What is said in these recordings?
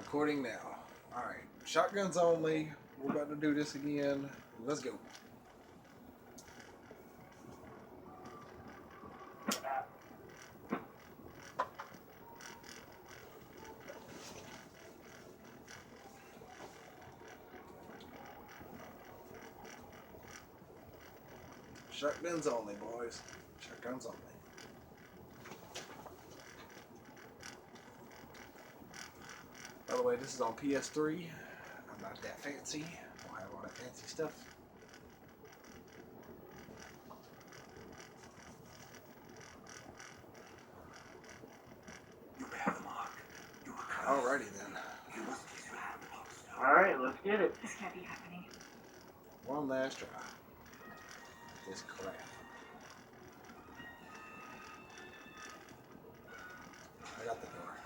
Recording now. Alright, shotguns only. We're about to do this again. Let's go. Shotguns only, boys. Shotguns only. By the way, this is on PS3. I'm not that fancy. I don't have all that fancy stuff. You bear the mark. You are cursed. Alrighty then. You must kiss your hand upon the stone. Alright, let's get it. This can't be happening. One last try. This crap. I got the door.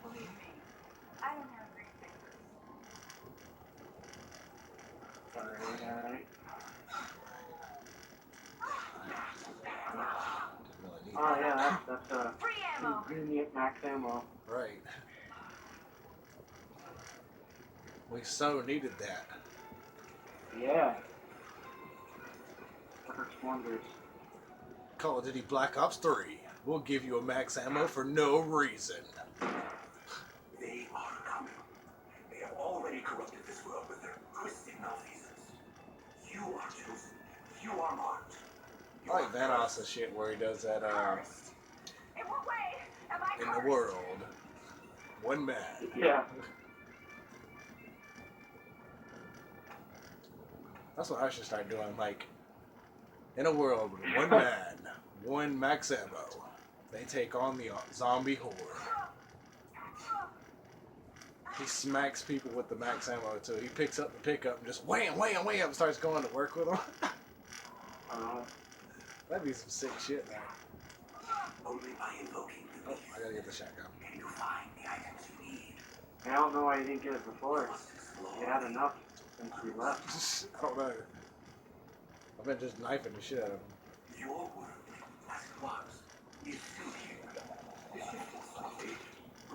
Believe me, I don't have great fingers. Alright. Didn't really need Oh that. yeah, that's Free ammo! you get max ammo. Right. We so needed that. Yeah. Works wonders. Call of Duty Black Ops 3. We'll give you a max ammo for no reason. They are coming. They have already corrupted this world with their twisted malfeasance. You are chosen. You are marked. You I like are Vanoss' cursed. shit where he does that Cursed. In what way am I in cursed? the world. One man. Yeah. That's what I should start doing. Like, in a world with one man, one max ammo, they take on the zombie horde. He smacks people with the max ammo too. He picks up the pickup and just wham, wham, wham, and starts going to work with them. That'd be some sick shit, man. Only by invoking the Oh, beast I gotta get the shotgun. can you find the items you need. I don't know why you didn't get it before. You must explore. You had enough since we left. I don't know. I've been just knifing the shit out of him. Your world, as it was, is still here. Distant something,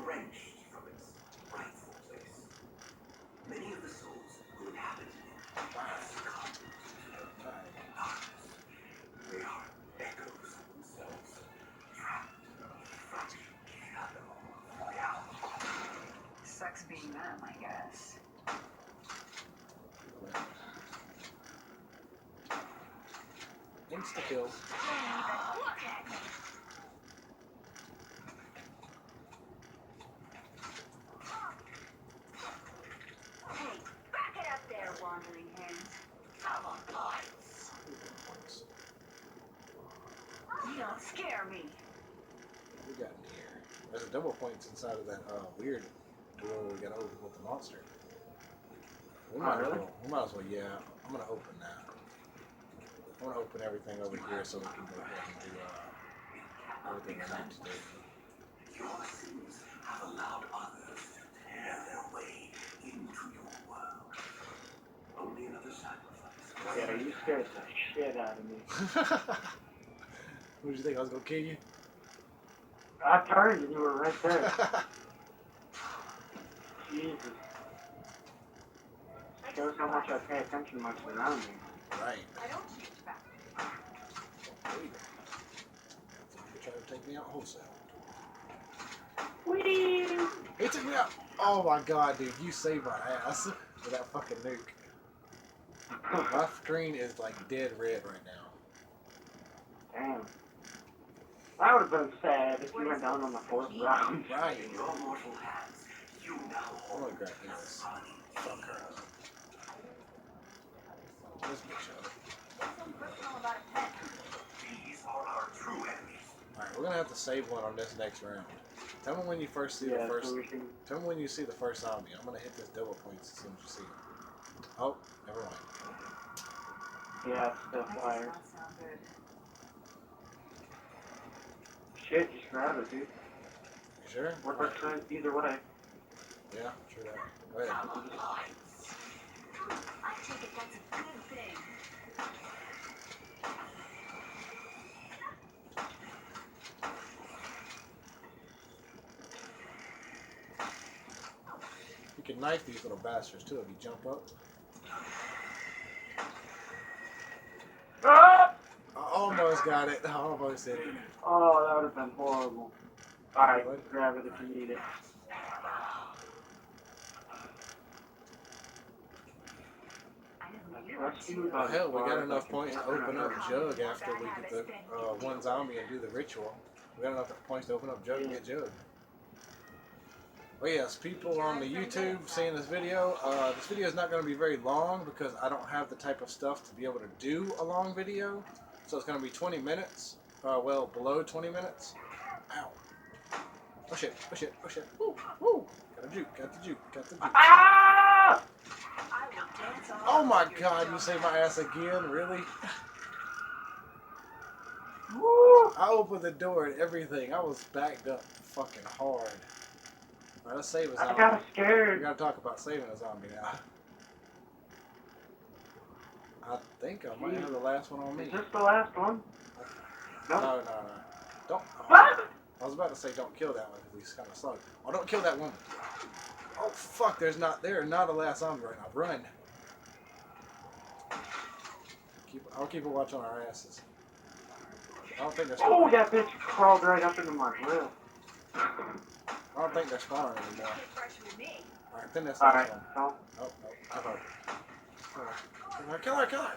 wrenched from its rightful place. Many of the souls who inhabit it have succumbed to their darkness. They are echoes of themselves, trapped in the frightening shadow of reality. Sucks being them, I guess. Insta kill. Look at me. Hey, back it up there, wandering hands. Our lives. You don't scare me. What we got in here? There's a double points inside of that weird door we gotta open with the monster. We might, really? we might as well, yeah. I'm gonna open that. I'm gonna open everything over here so we can go ahead and do everything we need to do. Your sins have allowed others to tear their way into your world. Only another sacrifice. Yeah, you scared the shit out of me. What did you think? I was gonna kill you? I turned and you were right there. Jesus. Shows how much I pay attention to my surroundings. Right. I don't change back. There you go. You try to take me out wholesale. Whee! He took me out. Oh my god, dude, you saved my ass with that fucking nuke. My screen is like dead red right now. Damn. That would have been sad if you went down on the fourth round. Right. In your mortal hands, you now I'm hold gonna grab this. Fuck her. This bitch up. Something personal about a pet. These are our true enemies. Alright, we're gonna have to save one on this next round. Tell me when you first see the Yeah, first. so we can... Tell me when you see the first zombie. I'm gonna hit this double points as soon as you see it. Oh, never mind. Yeah, it's still That does fire. not sound good. Shit, just grab it, dude. You sure? Works either way. Yeah, true that. Go ahead. Our lives. I take it that's a good thing. can knife these little bastards too if you jump up. Ah! I almost got it. I almost hit it. Oh, that would have been horrible. Alright, What? grab it if you need it. Trust you, Well, hell, we got enough points to open up Jug after we get the one zombie and do the ritual. We got enough points to open up Jug and get Jug. Well, yes, people on the YouTube seeing this video is not going to be very long because I don't have the type of stuff to be able to do a long video. So it's going to be 20 minutes. Well, below 20 minutes. Ow. Oh shit, oh shit, oh shit. Woo, woo. Got the juke, got the juke, got the juke. Ah! Oh my god, you saved my ass again? Really? Woo! I opened the door and everything. I was backed up fucking hard. Alright, let's save a zombie. I got We scared. gotta talk about saving a zombie now. I think I might have the last one on me. Is this the last one? No, No. no, no. Don't. What? I was about to say don't kill that one because he's kind of slow. Oh, don't kill that woman. Oh fuck! There are not a last zombie right now. Run. I'll keep a watch on our asses. I don't think they're Oh, spawning. that bitch crawled right up into my grill. I don't think they're spawning anymore. Alright, then that's the Alright, last one. so. Oh, no. Kill her. Kill her, kill her, kill her.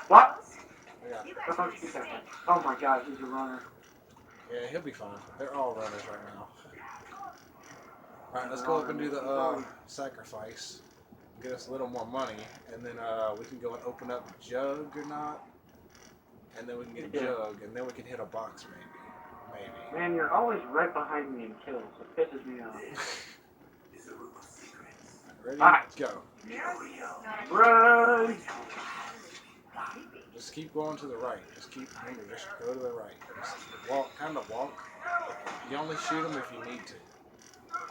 What? I got it. Don't shoot that bitch. Oh my god, he's a runner. Yeah, he'll be fine. They're all runners right now. Alright, let's go up and do the sacrifice. Get us a little more money, and then we can go and open up Jug or not. And then we can get Jug, and then we can hit a box maybe. Maybe. Man, you're always right behind me and kills. It pisses me off. Ready? Alright. Go. Run! Just keep going to the right. Just go to the right. Just walk, kind of walk. You only shoot them if you need to.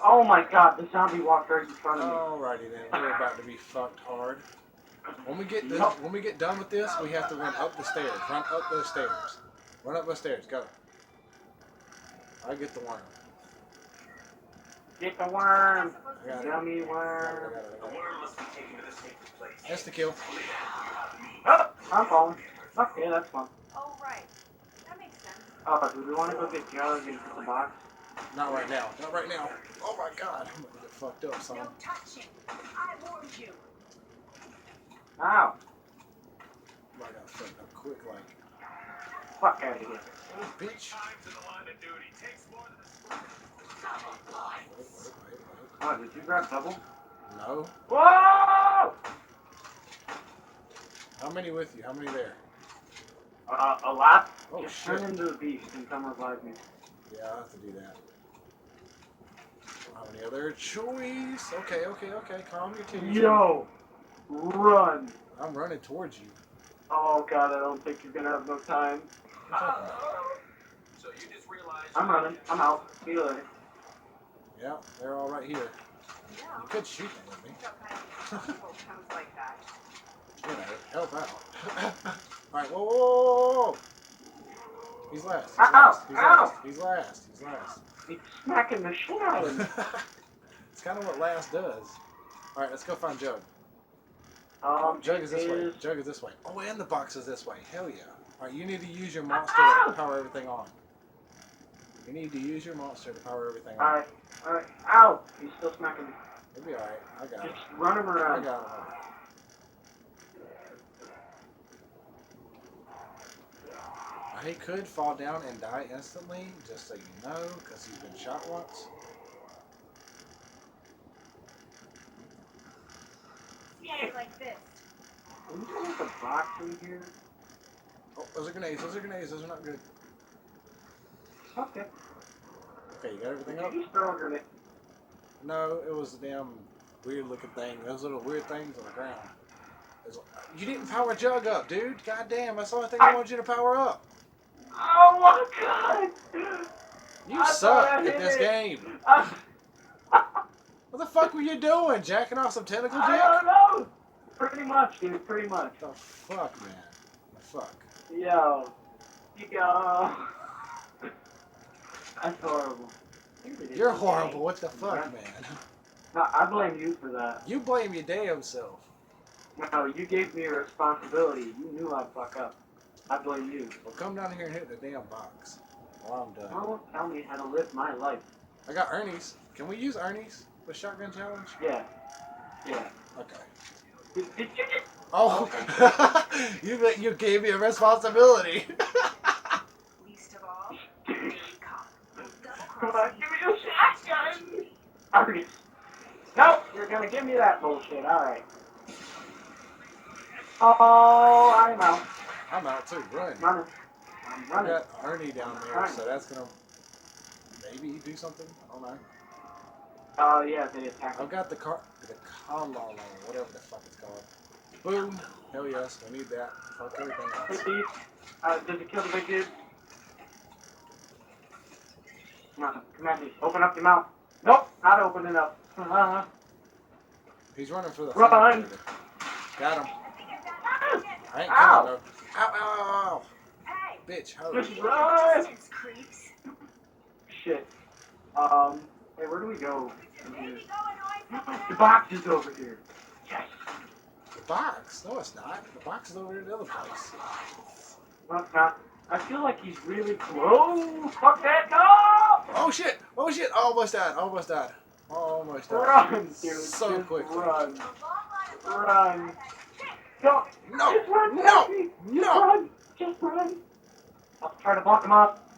Oh my god, the zombie walked right in front of me. Alrighty then, we're about to be fucked hard. When we get done with this, we have to run up the stairs. Run up those stairs. Run up those stairs. Go. I get the worm. Get the worm! I got it. Dummy I worm. got it. The worm must be taken to the safest place. That's the kill. Oh, I'm falling. Okay, that's fun. Oh, right. That makes sense. Oh, do we want to go get Jug and put the box? Not right now. Not right now. Oh my god. I'm gonna get fucked up, son. No touching. I warned you. Ow! I got fucked up quick like. Fuck out of here. Oh, bitch. Wait. Oh, did you grab double? No. Whoa! How many with you? How many there? A lot. Oh Just shit. turn into a beast and come revive me. Yeah, I'll have to do that. Don't have any other choice. Okay. Calm your titties. Yo! Run! I'm running towards you. Oh god, I don't think you're gonna have no time. What are you talking about? So you just realized I'm running. I'm out. See you later. Yeah, they're all right here. Yeah. You could shoot them with me. What kind of people comes like that? You know, help out. Alright, whoa. He's last. He's last. He's smacking the shit out of me. It's kind of what last does. Alright, let's go find Jug. Jug is it this way. is- Jug is this way. Oh, and the box is this way. Hell yeah. Alright, you need to use your monster to power everything on. You need to use your monster to power everything on. Alright. Ow! He's still smacking me. It'll be alright. I got it. Just run him I around. got him. He could fall down and die instantly, just so you know, because he's been shot once. Yeah, like this. Can you put the box in here? Oh, those are grenades. Those are not good. Okay. Okay, you got everything up? Did you throw a grenade? No, it was a damn weird looking thing. Those little weird things on the ground. You didn't power Jug up, dude. God damn, that's the only thing I wanted you to power up. Oh my god! You I suck thought I at hit this it. game. What the fuck were you doing? Jacking off some tentacle I dick? don't know! Pretty much, dude, pretty much. The fuck, man. The fuck. Yo. That's horrible. You're horrible. What the fuck, man? No, I blame you for that. You blame your damn self. No, you gave me a responsibility. You knew I'd fuck up. I blame you. Well, come down here and hit the damn box. While I'm done. Don't tell me how to live my life. I got Ernie's. Can we use Ernie's with shotgun challenge? Yeah. Yeah. Okay. Did you just... Oh, you gave me a responsibility. Least of all, cop. Come on, give me your shotgun! Alright. Nope, you're gonna give me that bullshit. Alright. Oh, I'm out. I'm out too. Run. Running. I'm I running. got Ernie down there, Running. so that's gonna maybe do something. I don't know. Oh, yeah, they attack me. I've got the colon, whatever the fuck it's called. Boom. Hell yes, we need that. Fuck everything Hey, else. Steve. Did you kill the big dude? Come at me. Open up your mouth. Nope, not opening up. He's running for the Run. fire. Got him. I ain't Ow. killing him. Ow, ow, ow, ow. Hey, Bitch, hurry. Just run! distance, creeps. Shit. Hey, where do we go from here? Maybe go annoy someone The else. box is over here. Yes. The box? No, it's not. The box is over in the other place. No, it's not. I feel like he's really close. Fuck that. No! Oh shit! Oh shit! Almost died. Almost died. Almost died. Run, dude. So Just quickly. Run. A long line of Run. Go. No! Just run, No! Jesse. Just No! run. Just run. I'll try to block him up.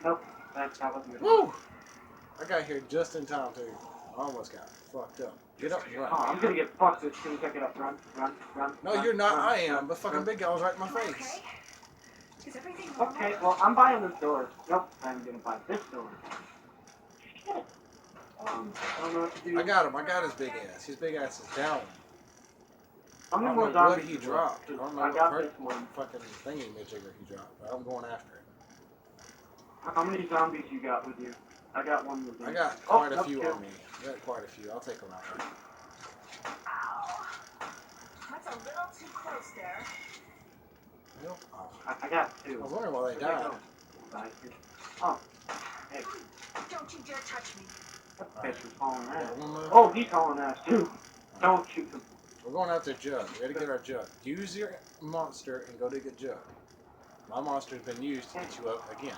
Nope. That wasn't good. Woo! I got here just in time too. Almost got fucked up. Get up and Oh, run. I'm gonna get fucked as soon as I get up. Run, run, run. No, run, you're not. run, I am. run, The fucking run. big guy was right in my You face. okay? Is everything normal? Okay, well, I'm buying this door. Nope, I'm gonna buy this door. Shit. I don't know what to do. I got him. I got his big ass. His big ass is down. How I many don't more know what zombies he you dropped. I got? don't know I what got this one. fucking thingy majigger he dropped. But I'm going after it. How many zombies you got with you? I got one with me. I got Oh, quite a nope, few two. on me. I got quite a few. I'll take them out. Ow. That's a little too close there. Nope. Oh. I got I two. was wondering why they Where'd died. go? Oh, hey, Don't you dare touch me. that bitch was hauling ass. Got one more. Oh, he's hauling ass too. Don't shoot him. We're going after Jug. We gotta get our Jug. Use your monster and go to get Jug. My monster's been used to get you up again.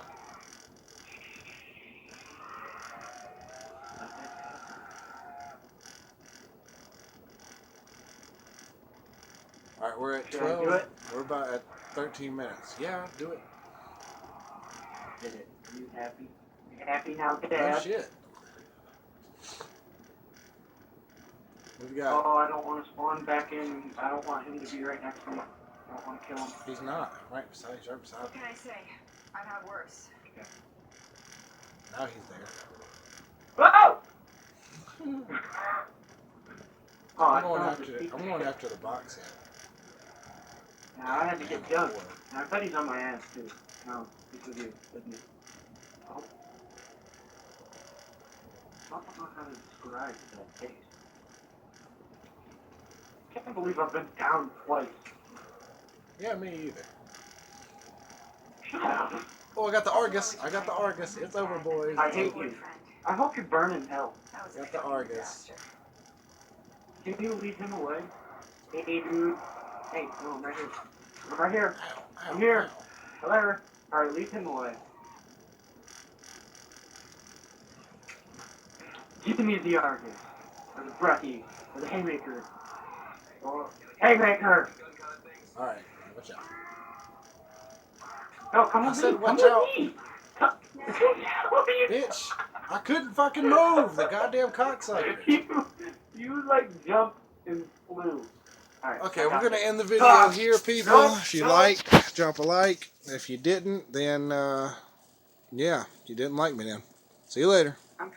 Alright, we're at Should I 12. do it? We're about at 13 minutes. Yeah, do it. Did it. Are you happy? You happy now, Oh Dad? shit. We've got. Oh, I don't want to spawn back in. I don't want him to be right next to me. I don't want to kill him. He's not. Right beside you, right beside What me. can I say? I've had worse. Now he's there. Oh! Oh, I'm I going still have after to it. speak. I'm going after the box here. Now, I had to get Doug. And I bet he's on my ass too. No, he's with you, with me. Oh. I don't know how to describe that taste. I can't believe I've been down twice. Yeah, me either. Shut up. Oh, I got the Argus. I got the Argus. It's over, boys. I It's hate over. you. I hope you burn in hell. That was Got a the fucking Argus. disaster. Can you leave him away? Hey, dude. Hey, no, I'm right here. I'm right here. Ow, ow, I'm here. ow. Hello. Alright, leave him away. Give me the Argus. Or the Breckie. Or the Haymaker. Or Haymaker! Alright, watch out. No, come I with said me. watch Come out. with me. Come. What are you Bitch, I couldn't fucking move. The goddamn cocksucker. You like jumped and flew. Alright. Okay, we're gonna end the video here, people. No, If you no. liked, drop a like. If you didn't, then yeah, you didn't like me then. See you later. I'm